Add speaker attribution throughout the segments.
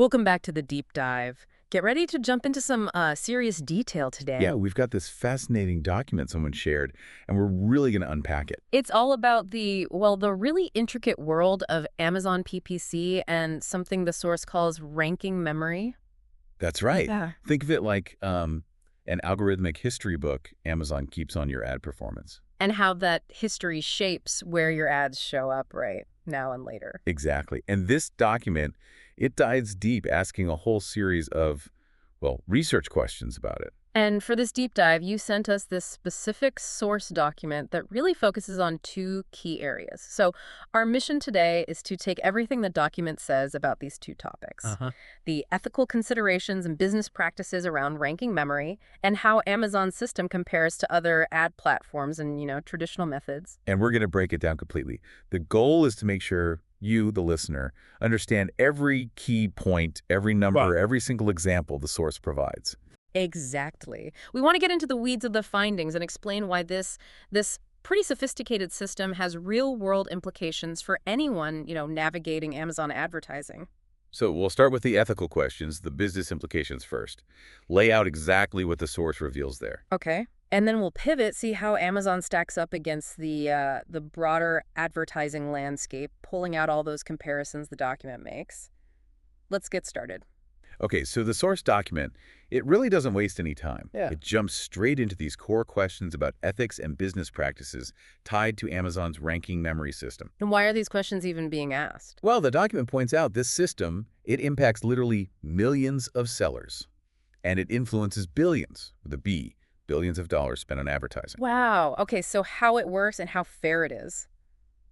Speaker 1: Welcome back to the deep dive. Get ready to jump into some serious detail today.
Speaker 2: Yeah, we've got this fascinating document someone shared, and we're really going to unpack it.
Speaker 1: It's all about the really intricate world of Amazon PPC and something the source calls ranking memory.
Speaker 2: That's right.
Speaker 1: Yeah.
Speaker 2: Think of it like an algorithmic history book Amazon keeps on your ad performance.
Speaker 1: And how that history shapes where your ads show up right now and later.
Speaker 2: Exactly. And this document, it dives deep, asking a whole series of, well, research questions about it.
Speaker 1: And for this deep dive, you sent us this specific source document that really focuses on two key areas. So our mission today is to take everything the document says about these two topics, the ethical considerations and business practices around ranking memory, and how Amazon's system compares to other ad platforms and, traditional methods.
Speaker 2: And we're going to break it down completely. The goal is to make sure you, the listener, understand every key point, every number, every single example the source provides.
Speaker 1: Exactly. We want to get into the weeds of the findings and explain why this pretty sophisticated system has real-world implications for anyone, navigating Amazon advertising.
Speaker 2: So we'll start with the ethical questions, the business implications first. Lay out exactly what the source reveals there.
Speaker 1: Okay. And then we'll pivot, see how Amazon stacks up against the broader advertising landscape, pulling out all those comparisons the document makes. Let's get started.
Speaker 2: Okay, so the source document, it really doesn't waste any time.
Speaker 1: Yeah.
Speaker 2: It jumps straight into these core questions about ethics and business practices tied to Amazon's ranking memory system.
Speaker 1: And why are these questions even being asked?
Speaker 2: Well, the document points out this system, it impacts literally millions of sellers. And it influences billions, with a B, billions of dollars spent on advertising.
Speaker 1: Wow. Okay, so how it works and how fair it is.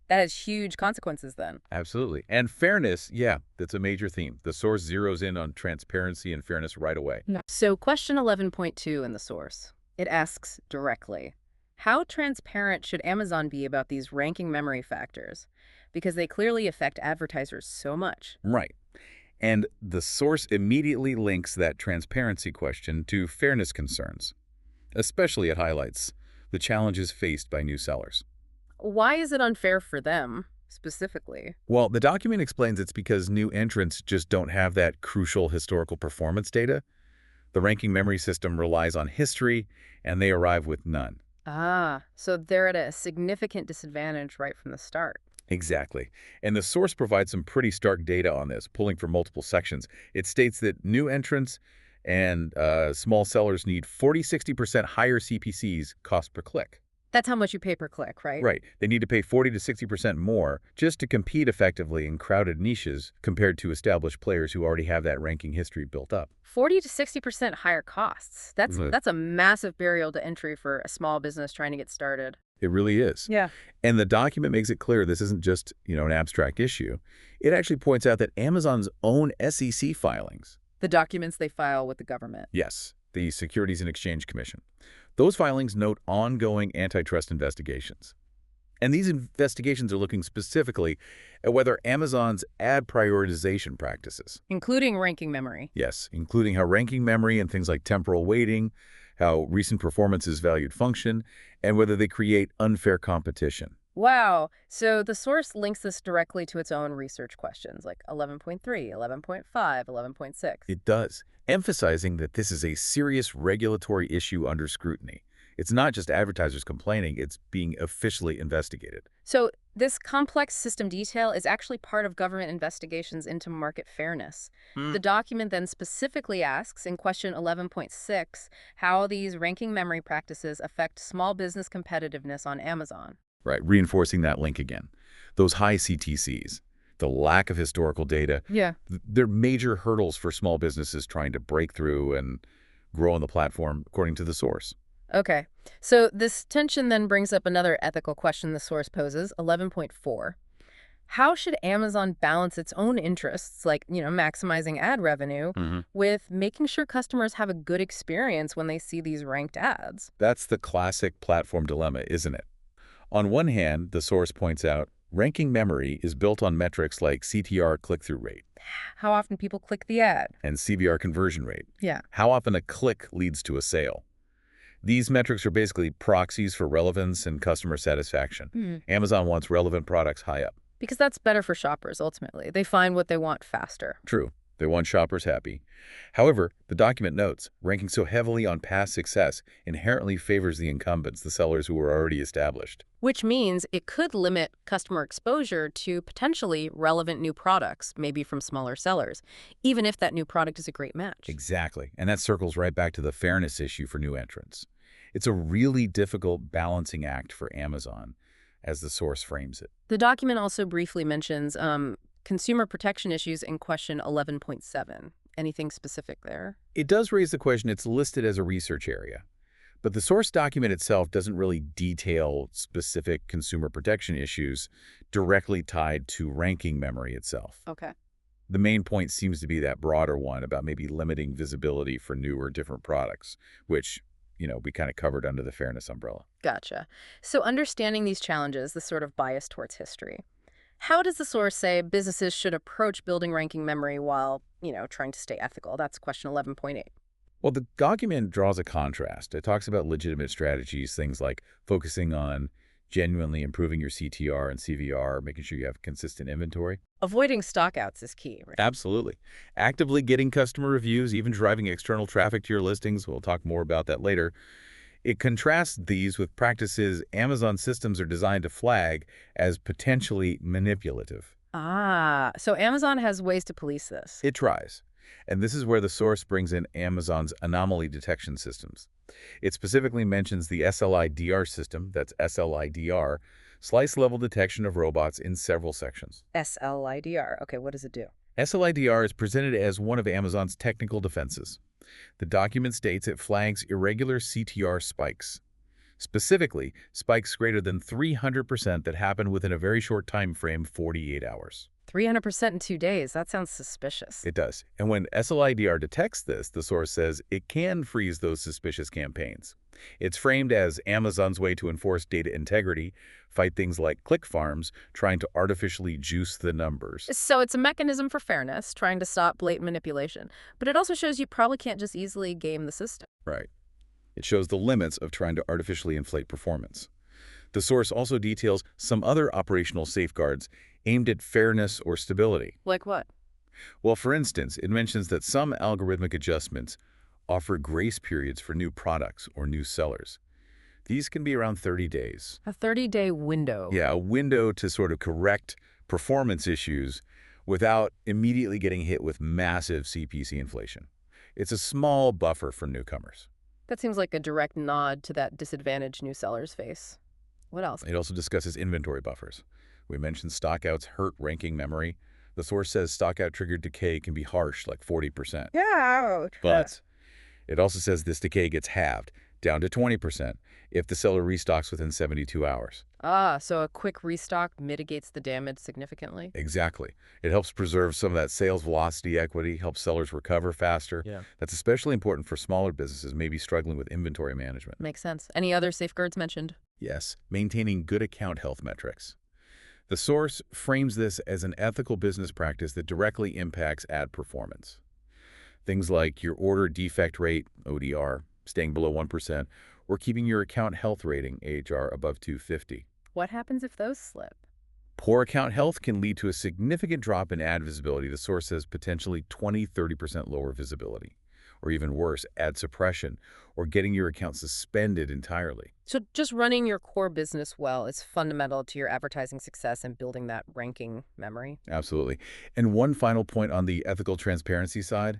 Speaker 1: That has huge consequences then.
Speaker 2: Absolutely. And fairness, yeah, that's a major theme. The source zeroes in on transparency and fairness right away.
Speaker 1: So question 11.2 in the source, it asks directly, how transparent should Amazon be about these ranking memory factors? Because they clearly affect advertisers so much.
Speaker 2: Right. And the source immediately links that transparency question to fairness concerns. Especially it highlights the challenges faced by new sellers.
Speaker 1: Why is it unfair for them, specifically?
Speaker 2: Well, the document explains it's because new entrants just don't have that crucial historical performance data. The ranking memory system relies on history, and they arrive with none.
Speaker 1: Ah, so they're at a significant disadvantage right from the start.
Speaker 2: Exactly. And the source provides some pretty stark data on this, pulling from multiple sections. It states that new entrants and small sellers need 40–60% higher CPCs, cost per click.
Speaker 1: That's how much you pay per click, right?
Speaker 2: Right. They need to pay 40–60% more just to compete effectively in crowded niches compared to established players who already have that ranking history built up.
Speaker 1: 40 to 60% higher costs. That's a massive barrier to entry for a small business trying to get started.
Speaker 2: It really is.
Speaker 1: Yeah.
Speaker 2: And the document makes it clear this isn't just, an abstract issue. It actually points out that Amazon's own SEC filings.
Speaker 1: The documents they file with the government.
Speaker 2: Yes, the Securities and Exchange Commission. Those filings note ongoing antitrust investigations. And these investigations are looking specifically at whether Amazon's ad prioritization practices.
Speaker 1: Including ranking memory.
Speaker 2: Yes, including how ranking memory and things like temporal weighting, how recent performances valued function, and whether they create unfair competition.
Speaker 1: Wow. So the source links this directly to its own research questions, like 11.3, 11.5, 11.6.
Speaker 2: It does, emphasizing that this is a serious regulatory issue under scrutiny. It's not just advertisers complaining, it's being officially investigated.
Speaker 1: So this complex system detail is actually part of government investigations into market fairness. The document then specifically asks in question 11.6 how these ranking memory practices affect small business competitiveness on Amazon.
Speaker 2: Right, reinforcing that link again. Those high CTCs, the lack of historical data, they're major hurdles for small businesses trying to break through and grow on the platform, according to the source.
Speaker 1: Okay, so this tension then brings up another ethical question the source poses, 11.4. How should Amazon balance its own interests, like, maximizing ad revenue, with making sure customers have a good experience when they see these ranked ads?
Speaker 2: That's the classic platform dilemma, isn't it? On one hand, the source points out, ranking memory is built on metrics like CTR click-through rate.
Speaker 1: How often people click the ad.
Speaker 2: And CVR conversion rate.
Speaker 1: Yeah.
Speaker 2: How often a click leads to a sale. These metrics are basically proxies for relevance and customer satisfaction. Amazon wants relevant products high up.
Speaker 1: Because that's better for shoppers, ultimately. They find what they want faster.
Speaker 2: True. They want shoppers happy. However, the document notes, ranking so heavily on past success inherently favors the incumbents, the sellers who were already established.
Speaker 1: Which means it could limit customer exposure to potentially relevant new products, maybe from smaller sellers, even if that new product is a great match.
Speaker 2: Exactly. And that circles right back to the fairness issue for new entrants. It's a really difficult balancing act for Amazon, as the source frames it.
Speaker 1: The document also briefly mentions consumer protection issues in question 11.7. Anything specific there?
Speaker 2: It does raise the question. It's listed as a research area, but the source document itself doesn't really detail specific consumer protection issues directly tied to ranking memory itself.
Speaker 1: Okay.
Speaker 2: The main point seems to be that broader one about maybe limiting visibility for new or different products, which, we kind of covered under the fairness umbrella.
Speaker 1: Gotcha. So understanding these challenges, the sort of bias towards history, how does the source say businesses should approach building ranking memory while, trying to stay ethical? That's question 11.8.
Speaker 2: Well, the document draws a contrast. It talks about legitimate strategies, things like focusing on genuinely improving your CTR and CVR, making sure you have consistent inventory.
Speaker 1: Avoiding stockouts is key, right?
Speaker 2: Absolutely. Actively getting customer reviews, even driving external traffic to your listings. We'll talk more about that later. It contrasts these with practices Amazon systems are designed to flag as potentially manipulative.
Speaker 1: Ah, so Amazon has ways to police this.
Speaker 2: It tries. And this is where the source brings in Amazon's anomaly detection systems. It specifically mentions the SLIDR system, that's SLIDR, slice-level detection of robots in several sections.
Speaker 1: SLIDR. Okay, what does it do?
Speaker 2: SLIDR is presented as one of Amazon's technical defenses. The document states it flags irregular CTR spikes, specifically spikes greater than 300% that happen within a very short time frame, 48 hours.
Speaker 1: 300% in 2 days. That sounds suspicious.
Speaker 2: It does. And when SLIDR detects this, the source says it can freeze those suspicious campaigns. It's framed as Amazon's way to enforce data integrity, fight things like click farms, trying to artificially juice the numbers.
Speaker 1: So it's a mechanism for fairness, trying to stop blatant manipulation. But it also shows you probably can't just easily game the system.
Speaker 2: Right. It shows the limits of trying to artificially inflate performance. The source also details some other operational safeguards aimed at fairness or stability.
Speaker 1: Like what?
Speaker 2: Well, for instance, it mentions that some algorithmic adjustments offer grace periods for new products or new sellers. These can be around 30 days.
Speaker 1: A 30-day window.
Speaker 2: Yeah, a window to sort of correct performance issues without immediately getting hit with massive CPC inflation. It's a small buffer for newcomers.
Speaker 1: That seems like a direct nod to that disadvantaged new sellers face. What else?
Speaker 2: It also discusses inventory buffers. We mentioned stockouts hurt ranking memory. The source says stockout-triggered decay can be harsh, like 40%.
Speaker 1: Yeah.
Speaker 2: But it also says this decay gets halved, down to 20%, if the seller restocks within 72 hours.
Speaker 1: Ah, so a quick restock mitigates the damage significantly?
Speaker 2: Exactly. It helps preserve some of that sales velocity equity, helps sellers recover faster.
Speaker 1: Yeah.
Speaker 2: That's especially important for smaller businesses maybe struggling with inventory management.
Speaker 1: Makes sense. Any other safeguards mentioned?
Speaker 2: Yes, maintaining good account health metrics. The source frames this as an ethical business practice that directly impacts ad performance. Things like your order defect rate, ODR, staying below 1%, or keeping your account health rating, AHR, above 250.
Speaker 1: What happens if those slip?
Speaker 2: Poor account health can lead to a significant drop in ad visibility. The source says potentially 20–30% lower visibility, or even worse, ad suppression, or getting your account suspended entirely.
Speaker 1: So just running your core business well is fundamental to your advertising success and building that ranking memory.
Speaker 2: Absolutely. And one final point on the ethical transparency side.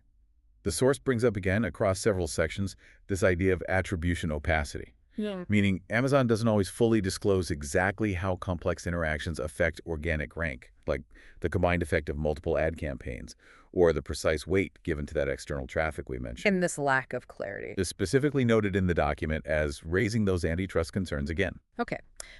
Speaker 2: The source brings up again, across several sections, this idea of attribution opacity.
Speaker 1: Yeah.
Speaker 2: Meaning Amazon doesn't always fully disclose exactly how complex interactions affect organic rank, like the combined effect of multiple ad campaigns, or the precise weight given to that external traffic we mentioned.
Speaker 1: And this lack of clarity.
Speaker 2: Is specifically noted in the document as raising those antitrust concerns again.
Speaker 1: Okay,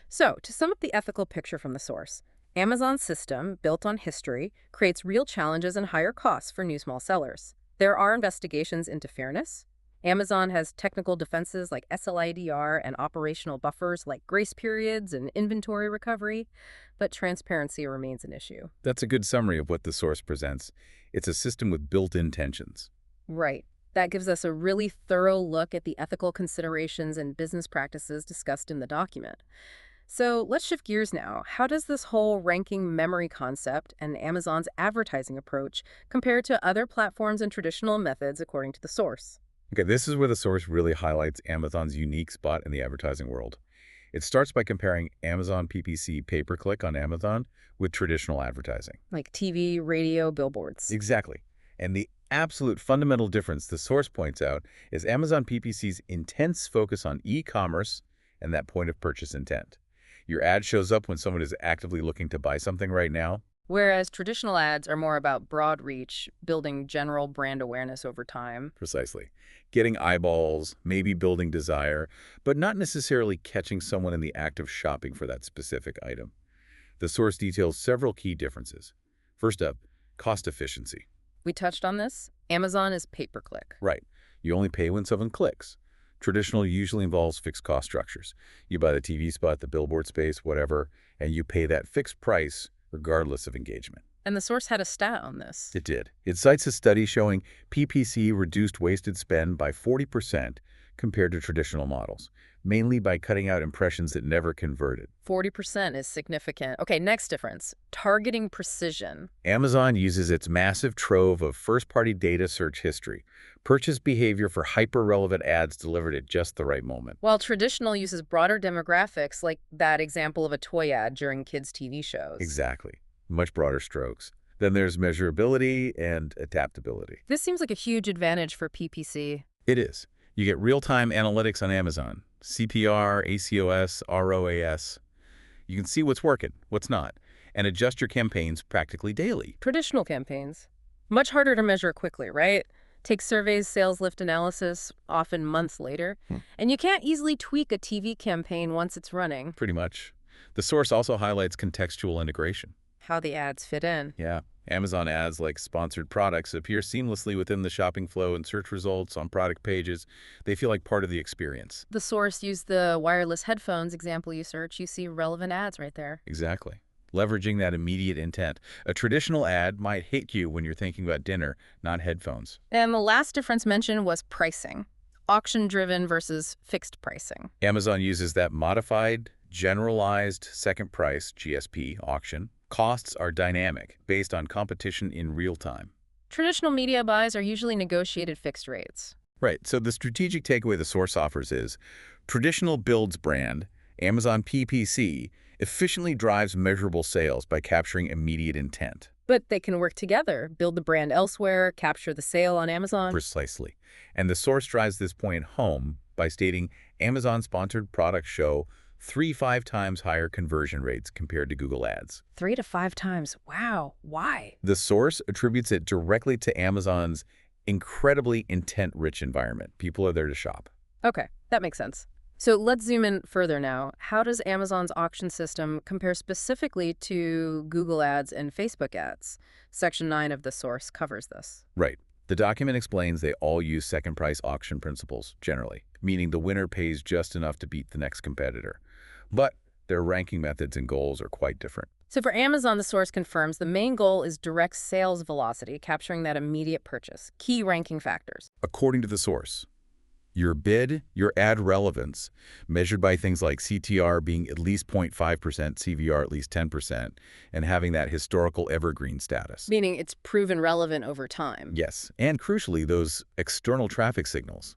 Speaker 1: so to sum up the ethical picture from the source, Amazon's system, built on history, creates real challenges and higher costs for new small sellers. There are investigations into fairness. Amazon has technical defenses like SLIDR and operational buffers like grace periods and inventory recovery, but transparency remains an issue.
Speaker 2: That's a good summary of what the source presents. It's a system with built-in tensions.
Speaker 1: Right. That gives us a really thorough look at the ethical considerations and business practices discussed in the document. So let's shift gears now. How does this whole ranking memory concept and Amazon's advertising approach compare to other platforms and traditional methods according to the source?
Speaker 2: Okay, this is where the source really highlights Amazon's unique spot in the advertising world. It starts by comparing Amazon PPC pay-per-click on Amazon with traditional advertising.
Speaker 1: Like TV, radio, billboards.
Speaker 2: Exactly. And the absolute fundamental difference the source points out is Amazon PPC's intense focus on e-commerce and that point of purchase intent. Your ad shows up when someone is actively looking to buy something right now.
Speaker 1: Whereas traditional ads are more about broad reach, building general brand awareness over time.
Speaker 2: Precisely. Getting eyeballs, maybe building desire, but not necessarily catching someone in the act of shopping for that specific item. The source details several key differences. First up, cost efficiency.
Speaker 1: We touched on this. Amazon is pay-per-click.
Speaker 2: Right. You only pay when someone clicks. Traditional usually involves fixed cost structures. You buy the TV spot, the billboard space, whatever, and you pay that fixed price regardless of engagement.
Speaker 1: And the source had a stat on this.
Speaker 2: It did. It cites a study showing PPC reduced wasted spend by 40% compared to traditional models, mainly by cutting out impressions that never converted.
Speaker 1: 40% is significant. Okay, next difference. Targeting precision.
Speaker 2: Amazon uses its massive trove of first-party data search history, purchase behavior for hyper-relevant ads delivered at just the right moment.
Speaker 1: While traditional uses broader demographics, like that example of a toy ad during kids' TV shows.
Speaker 2: Exactly. Much broader strokes. Then there's measurability and adaptability.
Speaker 1: This seems like a huge advantage for PPC.
Speaker 2: It is. You get real-time analytics on Amazon. CPR, ACOS, ROAS. You can see what's working, what's not, and adjust your campaigns practically daily.
Speaker 1: Traditional campaigns. Much harder to measure quickly, right? Take surveys, sales lift analysis, often months later. And you can't easily tweak a TV campaign once it's running.
Speaker 2: Pretty much. The source also highlights contextual integration.
Speaker 1: How the ads fit in.
Speaker 2: Yeah. Amazon ads like sponsored products appear seamlessly within the shopping flow and search results on product pages. They feel like part of the experience.
Speaker 1: The source used the wireless headphones example you search. You see relevant ads right there.
Speaker 2: Exactly. Leveraging that immediate intent. A traditional ad might hit you when you're thinking about dinner, not headphones.
Speaker 1: And the last difference mentioned was pricing. Auction-driven versus fixed pricing.
Speaker 2: Amazon uses that modified, generalized second price, GSP, auction. Costs are dynamic, based on competition in real time.
Speaker 1: Traditional media buys are usually negotiated fixed rates.
Speaker 2: Right, so the strategic takeaway the source offers is, traditional builds brand, Amazon PPC, efficiently drives measurable sales by capturing immediate intent.
Speaker 1: But they can work together, build the brand elsewhere, capture the sale on Amazon.
Speaker 2: Precisely. And the source drives this point home by stating Amazon-sponsored products show 3-5 times higher conversion rates compared to Google Ads.
Speaker 1: 3 to 5 times. Wow. Why?
Speaker 2: The source attributes it directly to Amazon's incredibly intent-rich environment. People are there to shop.
Speaker 1: Okay, that makes sense. So let's zoom in further now. How does Amazon's auction system compare specifically to Google Ads and Facebook ads? Section 9 of the source covers this.
Speaker 2: Right. The document explains they all use second price auction principles, generally, meaning the winner pays just enough to beat the next competitor. But their ranking methods and goals are quite different.
Speaker 1: So for Amazon, the source confirms the main goal is direct sales velocity, capturing that immediate purchase. Key ranking factors.
Speaker 2: According to the source, your bid, your ad relevance, measured by things like CTR being at least 0.5%, CVR at least 10%, and having that historical evergreen status.
Speaker 1: Meaning it's proven relevant over time.
Speaker 2: Yes, and crucially, those external traffic signals.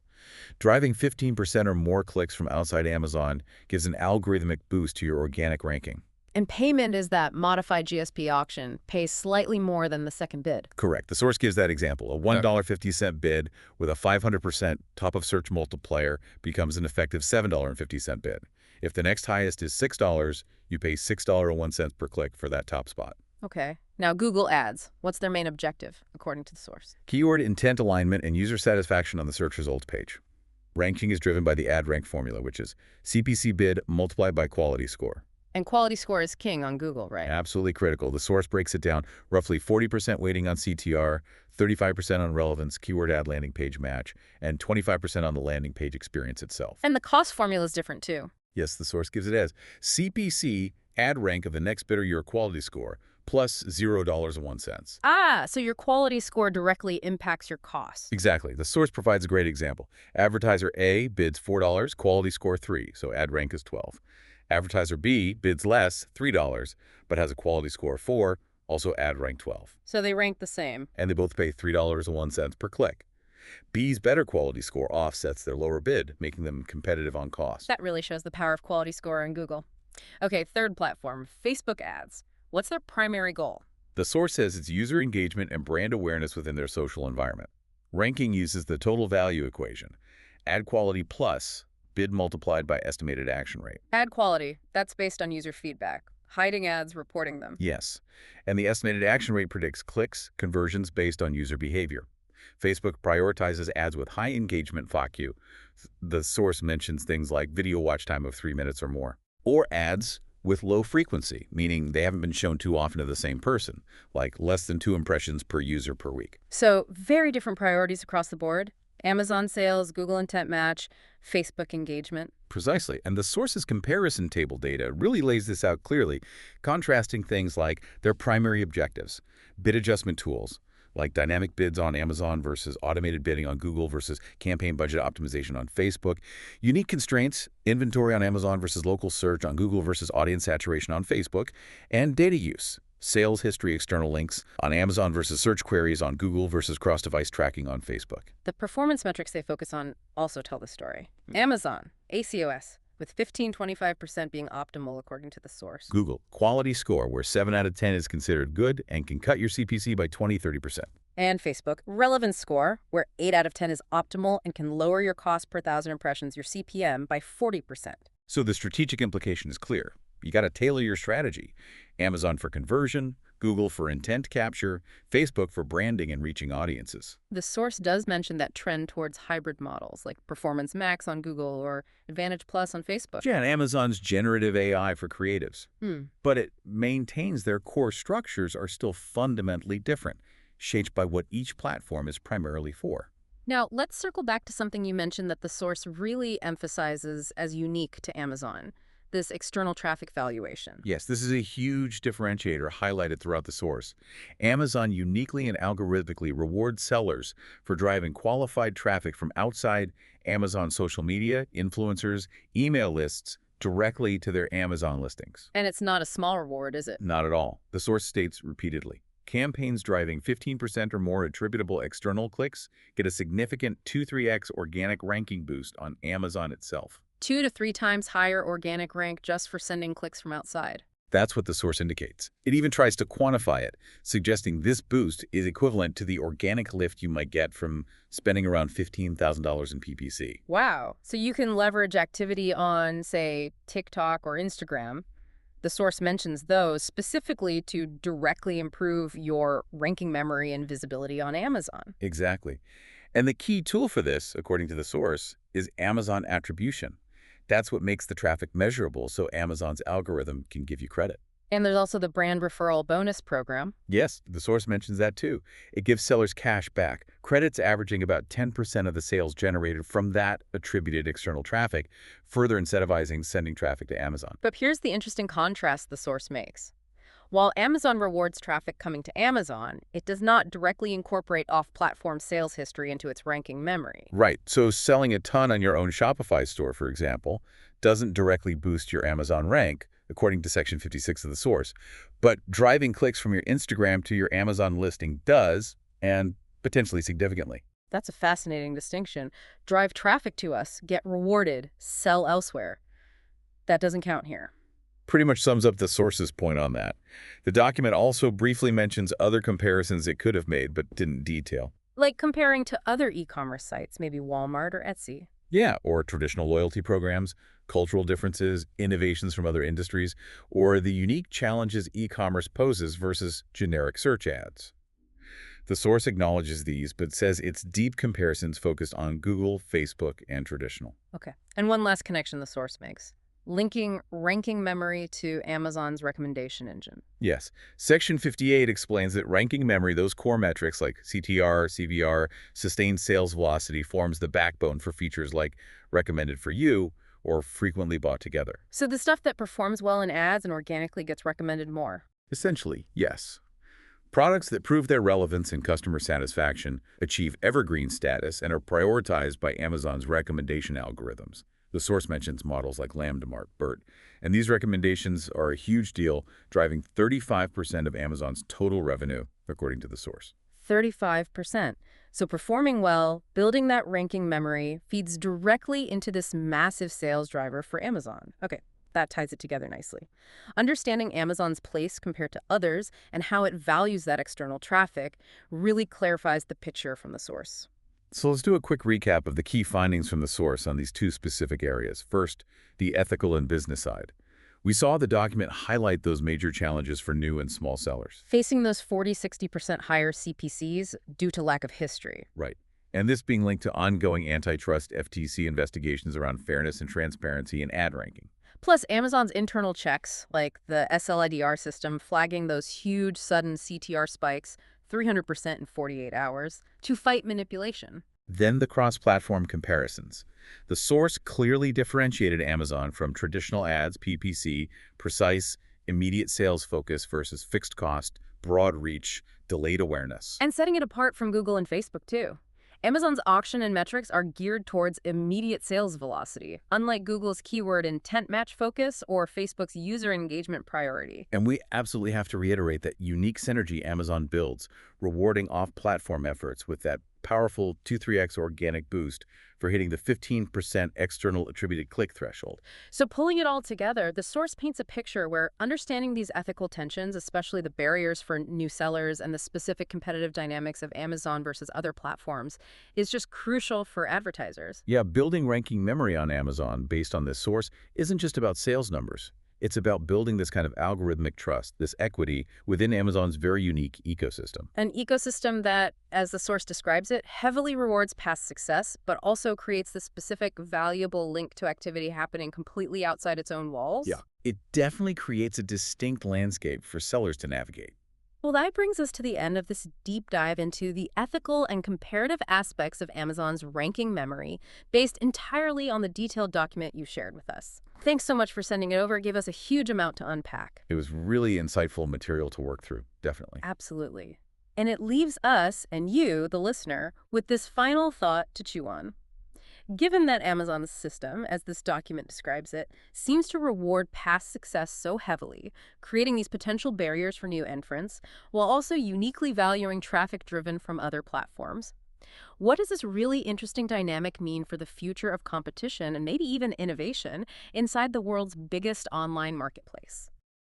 Speaker 2: Driving 15% or more clicks from outside Amazon gives an algorithmic boost to your organic ranking.
Speaker 1: And payment is that modified GSP auction pays slightly more than the second bid.
Speaker 2: Correct. The source gives that example. A $1.50 bid with a 500% top of search multiplier becomes an effective $7.50 bid. If the next highest is $6, you pay $6.01 per click for that top spot.
Speaker 1: Okay. Now, Google Ads. What's their main objective, according to the source?
Speaker 2: Keyword intent alignment and user satisfaction on the search results page. Ranking is driven by the ad rank formula, which is CPC bid multiplied by quality score.
Speaker 1: And quality score is king on Google, right?
Speaker 2: Absolutely critical. The source breaks it down, roughly 40% weighting on CTR, 35% on relevance, keyword ad landing page match, and 25% on the landing page experience itself.
Speaker 1: And the cost formula is different, too.
Speaker 2: Yes, the source gives it as CPC ad rank of the next bidder your quality score, plus $0.01.
Speaker 1: Ah, so your quality score directly impacts your cost.
Speaker 2: Exactly. The source provides a great example. Advertiser A bids $4, quality score 3, so ad rank is 12. Advertiser B bids less, $3, but has a quality score of 4, also ad rank 12.
Speaker 1: So they rank the same.
Speaker 2: And they both pay $3.01 per click. B's better quality score offsets their lower bid, making them competitive on cost.
Speaker 1: That really shows the power of quality score in Google. Okay, third platform, Facebook ads. What's their primary goal?
Speaker 2: The source says it's user engagement and brand awareness within their social environment. Ranking uses the total value equation. Ad quality plus bid multiplied by estimated action rate.
Speaker 1: Ad quality, that's based on user feedback. Hiding ads, reporting them.
Speaker 2: Yes. And the estimated action rate predicts clicks, conversions based on user behavior. Facebook prioritizes ads with high engagement FAQ. The source mentions things like video watch time of 3 minutes or more. Or ads with low frequency, meaning they haven't been shown too often to the same person, like less than 2 impressions per user per week.
Speaker 1: So very different priorities across the board. Amazon sales, Google intent match, Facebook engagement.
Speaker 2: Precisely. And the source's comparison table data really lays this out clearly, contrasting things like their primary objectives, bid adjustment tools, like dynamic bids on Amazon versus automated bidding on Google versus campaign budget optimization on Facebook, unique constraints, inventory on Amazon versus local search on Google versus audience saturation on Facebook, and data use, sales history external links on Amazon versus search queries on Google versus cross-device tracking on Facebook.
Speaker 1: The performance metrics they focus on also tell the story. Amazon, ACOS, with 15-25% being optimal according to the source.
Speaker 2: Google, quality score where 7 out of 10 is considered good and can cut your CPC by 20-30%.
Speaker 1: And Facebook, relevance score, where 8 out of 10 is optimal and can lower your cost per 1,000 impressions, your CPM, by 40%.
Speaker 2: So the strategic implication is clear. You got to tailor your strategy. Amazon for conversion, Google for intent capture, Facebook for branding and reaching audiences.
Speaker 1: The source does mention that trend towards hybrid models, like Performance Max on Google or Advantage Plus on Facebook.
Speaker 2: Yeah, and Amazon's generative AI for creatives.
Speaker 1: Hmm.
Speaker 2: But it maintains their core structures are still fundamentally different, shaped by what each platform is primarily for.
Speaker 1: Now, let's circle back to something you mentioned that the source really emphasizes as unique to Amazon. This external traffic valuation.
Speaker 2: Yes, this is a huge differentiator highlighted throughout the source. Amazon uniquely and algorithmically rewards sellers for driving qualified traffic from outside Amazon social media, influencers, email lists directly to their Amazon listings.
Speaker 1: And it's not a small reward, is it?
Speaker 2: Not at all. The source states repeatedly, campaigns driving 15% or more attributable external clicks get a significant 2-3x organic ranking boost on Amazon itself.
Speaker 1: 2 to 3 times higher organic rank just for sending clicks from outside.
Speaker 2: That's what the source indicates. It even tries to quantify it, suggesting this boost is equivalent to the organic lift you might get from spending around $15,000 in PPC.
Speaker 1: Wow. So you can leverage activity on, say, TikTok or Instagram. The source mentions those specifically to directly improve your ranking memory and visibility on Amazon.
Speaker 2: Exactly. And the key tool for this, according to the source, is Amazon attribution. That's what makes the traffic measurable so Amazon's algorithm can give you credit.
Speaker 1: And there's also the brand referral bonus program.
Speaker 2: Yes, the source mentions that too. It gives sellers cash back, credits averaging about 10% of the sales generated from that attributed external traffic, further incentivizing sending traffic to Amazon.
Speaker 1: But here's the interesting contrast the source makes. While Amazon rewards traffic coming to Amazon, it does not directly incorporate off-platform sales history into its ranking memory.
Speaker 2: Right. So selling a ton on your own Shopify store, for example, doesn't directly boost your Amazon rank, according to Section 56 of the source. But driving clicks from your Instagram to your Amazon listing does, and potentially significantly.
Speaker 1: That's a fascinating distinction. Drive traffic to us, get rewarded, sell elsewhere. That doesn't count here.
Speaker 2: Pretty much sums up the source's point on that. The document also briefly mentions other comparisons it could have made but didn't detail.
Speaker 1: Like comparing to other e-commerce sites, maybe Walmart or Etsy.
Speaker 2: Yeah, or traditional loyalty programs, cultural differences, innovations from other industries, or the unique challenges e-commerce poses versus generic search ads. The source acknowledges these, but says its deep comparisons focused on Google, Facebook, and traditional.
Speaker 1: Okay. And one last connection the source makes. Linking ranking memory to Amazon's recommendation engine.
Speaker 2: Yes. Section 58 explains that ranking memory, those core metrics like CTR, CVR, sustained sales velocity, forms the backbone for features like recommended for you or frequently bought together.
Speaker 1: So the stuff that performs well in ads and organically gets recommended more.
Speaker 2: Essentially, yes. Products that prove their relevance and customer satisfaction achieve evergreen status and are prioritized by Amazon's recommendation algorithms. The source mentions models like Lambda, Mark, BERT, and these recommendations are a huge deal, driving 35% of Amazon's total revenue, according to the source.
Speaker 1: 35%. So performing well, building that ranking memory, feeds directly into this massive sales driver for Amazon. Okay, that ties it together nicely. Understanding Amazon's place compared to others and how it values that external traffic really clarifies the picture from the source.
Speaker 2: So let's do a quick recap of the key findings from the source on these two specific areas. First, the ethical and business side. We saw the document highlight those major challenges for new and small sellers.
Speaker 1: Facing those 40–60% higher CPCs due to lack of history.
Speaker 2: Right. And this being linked to ongoing antitrust FTC investigations around fairness and transparency in ad ranking.
Speaker 1: Plus, Amazon's internal checks, like the SLIDR system flagging those huge sudden CTR spikes, 300% in 48 hours, to fight manipulation.
Speaker 2: Then the cross-platform comparisons. The source clearly differentiated Amazon from traditional ads, PPC, precise, immediate sales focus versus fixed cost, broad reach, delayed awareness.
Speaker 1: And setting it apart from Google and Facebook, too. Amazon's auction and metrics are geared towards immediate sales velocity, unlike Google's keyword intent match focus or Facebook's user engagement priority.
Speaker 2: And we absolutely have to reiterate that unique synergy Amazon builds, rewarding off-platform efforts with that powerful 2-3x organic boost for hitting the 15% external attributed click threshold.
Speaker 1: So pulling it all together, the source paints a picture where understanding these ethical tensions, especially the barriers for new sellers and the specific competitive dynamics of Amazon versus other platforms, is just crucial for advertisers.
Speaker 2: Yeah, building ranking memory on Amazon based on this source isn't just about sales numbers. It's about building this kind of algorithmic trust, this equity within Amazon's very unique ecosystem.
Speaker 1: An ecosystem that, as the source describes it, heavily rewards past success, but also creates the specific valuable link to activity happening completely outside its own walls.
Speaker 2: Yeah, it definitely creates a distinct landscape for sellers to navigate.
Speaker 1: Well, that brings us to the end of this deep dive into the ethical and comparative aspects of Amazon's ranking memory, based entirely on the detailed document you shared with us. Thanks so much for sending it over. It gave us a huge amount to unpack.
Speaker 2: It was really insightful material to work through, definitely.
Speaker 1: Absolutely. And it leaves us and you, the listener, with this final thought to chew on. Given that Amazon's system, as this document describes it, seems to reward past success so heavily, creating these potential barriers for new entrants, while also uniquely valuing traffic driven from other platforms, what does this really interesting dynamic mean for the future of competition and maybe even innovation inside the world's biggest online marketplace?